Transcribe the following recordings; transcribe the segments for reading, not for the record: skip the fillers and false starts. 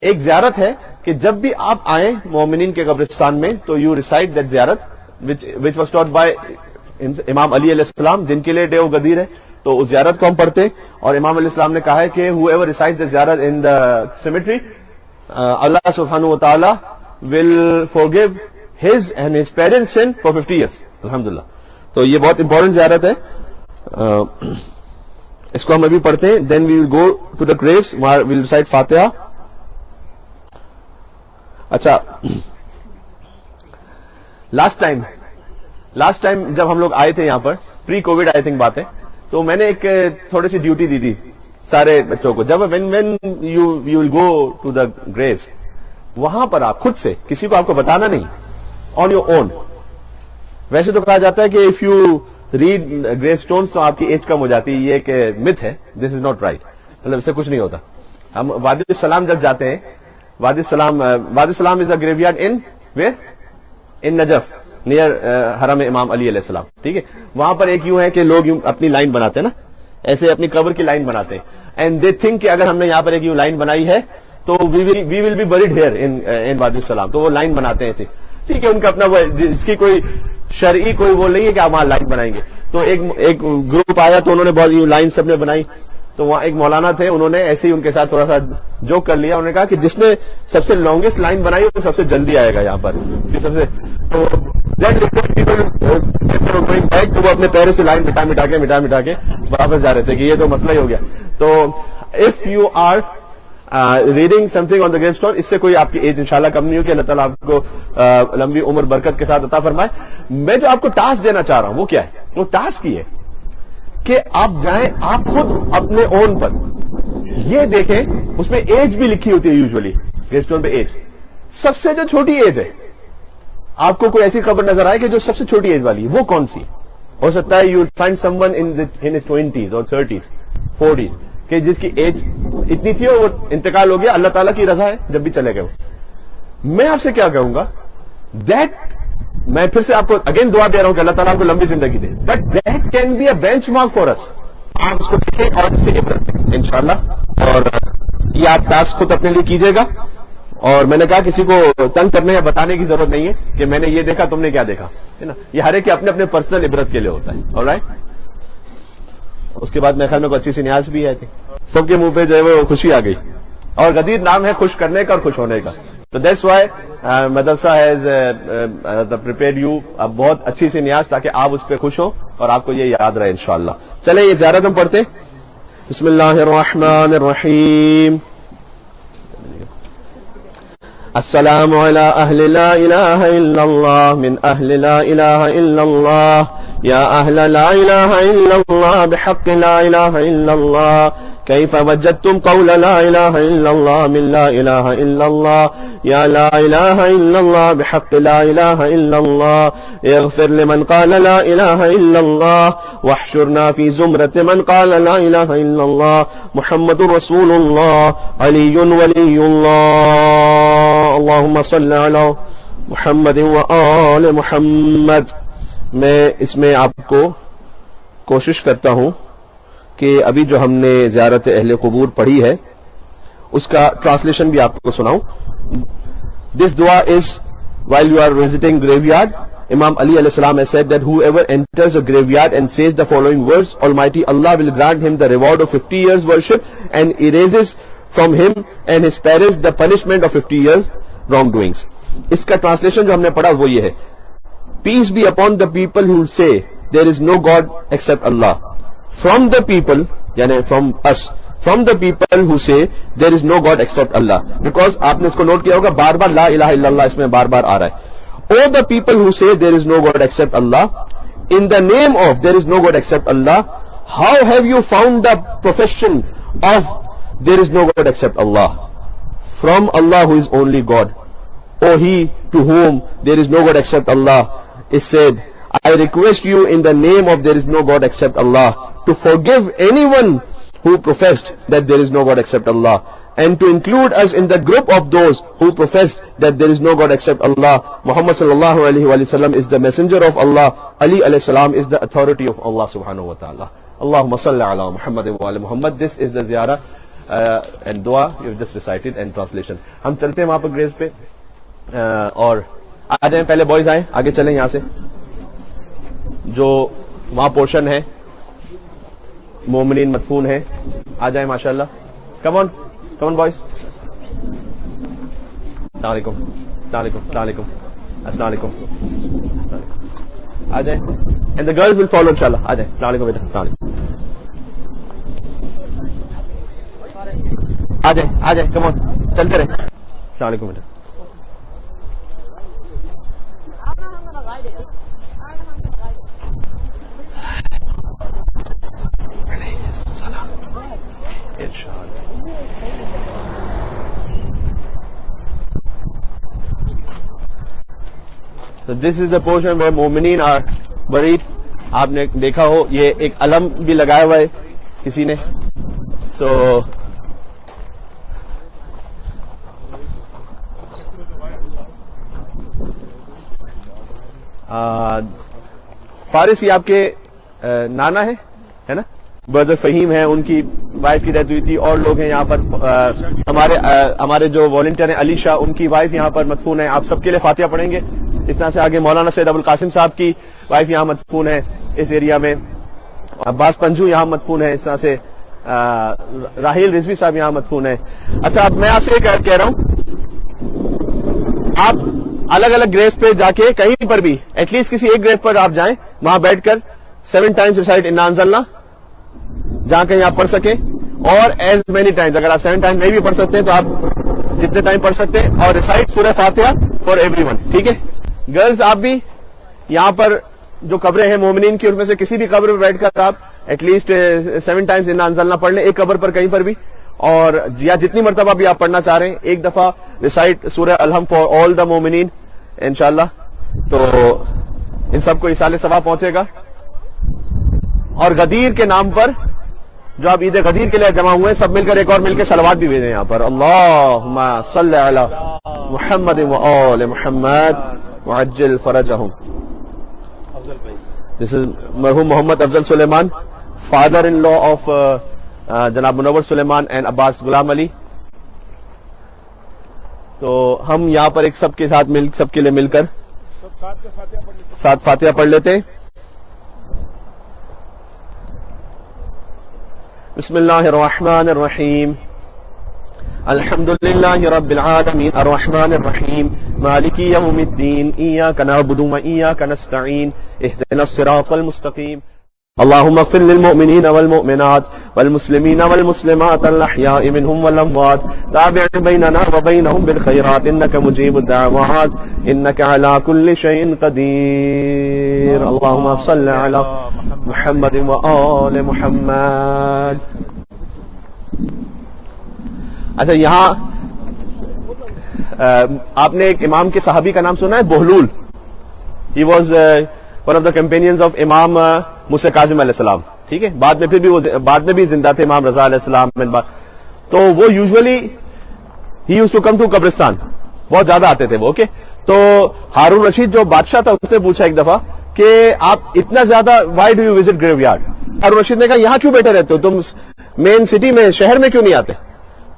ایک زیارت ہے کہ جب بھی آپ آئیں مومنین کے قبرستان میں تو یو ریسائٹ دیٹ زیارت which was taught by امام علی علیہ السلام، جن کے لیے ڈے و غدیر ہے، تو اس زیارت کو ہم پڑھتے ہیں. اور امام علیہ السلام نے کہا ہے کہ whoever recites the زیارت in the cemetery, Allah subhanahu wa ta'ala will forgive his and his parents' sin for 50 years. الحمدللہ. تو یہ بہت امپورٹنٹ زیارت ہے، اس کو ہم ابھی پڑھتے ہیں. then we will go to the graves, we will recite فاتحہ. اچھا، لاسٹ ٹائم جب ہم لوگ آئے تھے یہاں پر پری کووڈ آئی تھنک بات ہے، تو میں نے ایک تھوڑی سی ڈیوٹی دی تھی سارے بچوں کو. جب when you will go to the graves، وہاں پر آپ خود سے کسی کو آپ کو بتانا نہیں، on your own. ویسے تو کہا جاتا ہے کہ if you read gravestones تو آپ کی ایج کم ہو جاتی ہے، یہ ایک myth ہے. this is not right، مطلب اس سے کچھ نہیں ہوتا. ہم وادی السلام جب جاتے ہیں، Wadi al-Salam is a graveyard in where? In Najaf, near حرم امام علی علیہ السلام. ٹھیک ہے، وہاں پر ایک یوں ہے کہ لوگ یوں اپنی لائن بناتے ہیں نا، ایسے اپنی قبر کی لائن بناتے ہیں. اینڈ دے تھنک کہ اگر ہم نے یہاں پر ایک یوں لائن بنائی ہے تو we will be buried here in Wadi al-Salam. تو وہ لائن بناتے ہیں ایسے. ٹھیک ہے، ان کا اپنا جس کی کوئی شرعی کوئی وہ نہیں ہے کہ آپ وہاں لائن بنائیں گے. تو ایک گروپ آیا تو انہوں نے بہت لائن سب نے بنائی. تو وہاں ایک مولانا تھے، انہوں نے ایسے ہی ان کے ساتھ تھوڑا سا جوک کر لیا. انہوں نے کہا کہ جس نے سب سے لانگیسٹ لائن بنائی وہ سب سے جلدی آئے گا یہاں پر. سب سے تو وہ اپنے پیروں سے لائن مٹا کے واپس جا رہے تھے کہ یہ تو مسئلہ ہی ہو گیا. تو if you are reading something on the gravestone, اس سے کوئی آپ کی ایج انشاءاللہ کم نہیں ہو کہ اللہ تعالیٰ آپ کو لمبی عمر برکت کے ساتھ عطا فرمائے. میں جو آپ کو ٹاسک دینا چاہ رہا ہوں وہ کیا ہے؟ وہ ٹاسک یہ ہے کہ آپ جائیں، آپ خود اپنے اون پر یہ دیکھیں. اس میں ایج بھی لکھی ہوتی ہے یوزولی گریو اسٹون پہ. ایج سب سے جو چھوٹی ایج ہے، آپ کو کوئی ایسی خبر نظر آئے کہ جو سب سے چھوٹی ایج والی ہے، وہ کون سی ہو سکتا ہے؟ You find some one in his 20s اور 30s 40s کہ جس کی ایج اتنی تھی اور وہ انتقال ہو گیا. اللہ تعالیٰ کی رضا ہے جب بھی چلے گئے. میں آپ سے کیا کہوں گا، دیٹ میں پھر سے آپ کو اگین دعا دے رہا ہوں کہ اللہ تعالیٰ آپ کو لمبی زندگی دے. But that can be a benchmark for us. آپ اس کو دیکھیں اور اس سے عبرت لیں انشاءاللہ. اور یہ آپ ٹاسک خود اپنے لیے کیجیے گا. اور میں نے کہا کسی کو تنگ کرنے یا بتانے کی ضرورت نہیں ہے کہ میں نے یہ دیکھا تم نے کیا دیکھا، ہے نا. یہ ہر ایک کے اپنے اپنے پرسنل عبرت کے لیے ہوتا ہے. آلرائٹ. اس کے بعد میرے خیال میں کوئی اچھی سی نیاز بھی ہے تھی. سب کے منہ پہ جو ہے وہ خوشی آ گئی. اور غدیر نام ہے خوش کرنے کا اور خوش ہونے کا. تو دیٹس وائی مدرسہ ہیز پریپیئرڈ یو بہت اچھی سی نیاز تاکہ آپ اس پہ خوش ہو اور آپ کو یہ یاد رہے انشاءاللہ. چلے یہ زیارت ہم پڑھتے. بسم اللہ الرحمن الرحیم. السلام علی اہل لا الہ الا اللہ من اہل لا الہ الا اللہ یا اہل لا الہ الا اللہ بحق لا الہ الا اللہ كيف وجدتم قول لا إله إلا الله من لا إله إلا الله يا لا إله إلا الله بحق لا إله إلا الله اغفر لمن قال لا إله إلا الله واحشرنا في زمرة من قال لا إله إلا الله محمد رسول الله علي ولي الله اللهم صل على محمد وآل محمد. میں اس میں آپ کو کوشش کرتا ہوں کہ ابھی جو ہم نے زیارت اہل قبور پڑھی ہے اس کا ٹرانسلیشن بھی آپ کو سناؤں. دس دعا از while you are visiting graveyard. Imam Ali alayhi salam has said that whoever enters a graveyard and says the following words, Almighty Allah will grant him the reward of 50 years worship and erases from him and his parents the punishment of 50 years wrongdoings. اس کا translation جو ہم نے پڑھا وہ یہ ہے: Peace be upon the people who say there is no God except Allah. From the people, یعنی from us, from the people who say there is no God except Allah. Because آپ نے اس کو نوٹ کیا ہوگا بار بار لا الہ الا اللہ اس میں بار بار آ رہا ہے. All the people who say there is no God except Allah, in the name of there is no God except Allah, how have you found the profession of there is no God except Allah? From Allah who is only God. O he to whom there is no God except Allah is said, I request you in the name of there is no God except Allah to forgive anyone who professed that there is no God except Allah, and to include us in the group of those who professed that there is no God except Allah. Muhammad sallallahu alaihi wasallam is the messenger of Allah. Ali alayhi salam is the authority of Allah subhanahu wa ta'ala. Allahumma salli ala Muhammad wa ala Muhammad. This is the ziyarah and دعا you just recited and translation. ہم چلتے ہیں وہاں پر graves پہ, اور آ جائیں, پہلے boys آئیں, آگے چلیں یہاں سے. جو وہاں پورشن ہے مومنین مدفون ہے, آ جائیں ماشاءاللہ. کم آن بوائز. السلام علیکم, السلام علیکم, السلام علیکم, السلام علیکم. آ جائیں, and the girls will follow انشاءاللہ. آ جائیں. السلام علیکم بیٹا, السلام علیکم. آ جائیں, کم آن, چلتے رہے. السلام علیکم بیٹا. So this is the portion where مومنین are buried. آپ نے دیکھا ہو یہ ایک علم بھی لگایا ہوا ہے کسی نے. سو فارس یہ آپ کے نانا ہے نا, بردر فہیم ہے, ان کی وائف کی ڈیتھ ہوئی تھی. اور لوگ ہیں یہاں پر, ہمارے جو والنٹیئر ہیں علی شاہ, ان کی وائف یہاں پر مدفون ہے. آپ سب کے لیے فاتحہ پڑھیں گے. اس طرح سے آگے مولانا سید ابوالقاسم صاحب کی وائف یہاں مدفون ہے اس ایریا میں. عباس پنجو یہاں مدفون ہے. اس طرح سے راہیل رضوی صاحب یہاں مدفون ہے. اچھا, اب میں آپ سے یہ کہہ رہا ہوں, آپ الگ الگ گریوز پہ جا کے کہیں پر بھی ایٹ لیسٹ کسی ایک گریو پر آپ جائیں, وہاں بیٹھ کر 7 times ریسائٹ انا انزلنا جہاں کہیں آپ پڑھ سکیں, اور ایز مینی ٹائمز, اگر آپ 7 times نہیں بھی پڑھ سکتے ہیں تو آپ جتنے ٹائم پڑھ سکتے ہیں, اور ریسائٹ سورہ فاتحہ فار ایوری ون. ٹھیک ہے گرلز, آپ بھی یہاں پر جو قبریں ہیں مومنین کی, ان میں سے کسی بھی قبر پہ بیٹھ کر آپ ایٹ لیسٹ 7 times انا انزلنا پڑھ لیں, ایک قبر پر کہیں پر بھی, اور یا جتنی مرتبہ بھی آپ پڑھنا چاہ رہے ہیں ایک دفعہ ریسائٹ سورہ الحم فار آل دا مومنین انشاءاللہ. تو ان سب کو ایصال ثواب پہنچے گا. اور غدیر کے نام پر جو آپ عید غدیر کے لیے جمع ہوئے, سب مل کر ایک اور مل کے صلوات بھی بھیجیں یہاں پر. اللہم صلی علی محمد و آل محمد وعجل فرجہم. This is مرحوم محمد افضل سلیمان, فادر ان لا آف جناب منور سلیمان اینڈ عباس غلام علی. تو ہم یہاں پر ایک سب کے ساتھ سب کے لیے مل کر ساتھ فاتحہ پڑھ لیتے ہیں. بسم اللہ الرحمن الرحیم. الحمد للہ رب العالمین الرحمن الرحیم مالک یوم الدین ایاک نعبد و ایاک نستعین اہدنا الصراط المستقیم. اللهم اغفر للمؤمنين والمؤمنات والمسلمين والمسلمات الأحياء منهم والأموات تابع بيننا وبينهم بالخيرات إنك مجيب الدعوات إنك على كل شيء قدير. اللهم صل على محمد وآل محمد. اچھا, یہاں آپ نے ایک امام کے صحابی کا نام سنا ہے, Bahlul. He was one of the companions of امام موسیٰ کاظم علیہ السلام. ٹھیک ہے, بعد میں بھی زندہ تھے امام رضا علیہ السلام. تو وہ یوزلی ہی یوز ٹو کم ٹو قبرستان, بہت زیادہ آتے تھے وہ. اوکے, تو ہارون رشید جو بادشاہ تھا اس نے پوچھا ایک دفعہ کہ آپ اتنا زیادہ why do you visit graveyard. Harun Rashid نے کہا یہاں کیوں بیٹھے رہتے ہو, تم مین سٹی میں شہر میں کیوں نہیں آتے.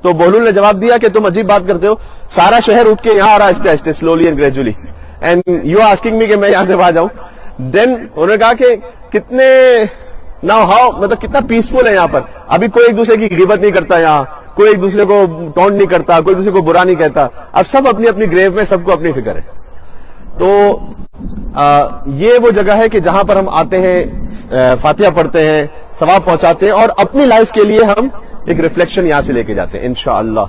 تو بہلول نے جواب دیا کہ تم عجیب بات کرتے ہو, سارا شہر اٹھ کے یہاں آ رہا ہے آہستہ آہستہ, slowly and gradually, and you are asking me کہ میں یہاں سے وہاں جاؤں. دین انہوں نے کہا کہ کتنے ناؤ ہاؤ, مطلب کتنا پیسفل ہے یہاں پر. ابھی کوئی ایک دوسرے کی غیبت نہیں کرتا, یہاں کوئی ایک دوسرے کو ٹونٹ نہیں کرتا, کوئی دوسرے کو برا نہیں کہتا. اب سب اپنی اپنی گریو میں, سب کو اپنی فکر ہے. تو یہ وہ جگہ ہے کہ جہاں پر ہم آتے ہیں, فاتحہ پڑھتے ہیں, ثواب پہنچاتے ہیں, اور اپنی لائف کے لیے ہم ایک ریفلیکشن یہاں سے لے کے جاتے ہیں انشاءاللہ.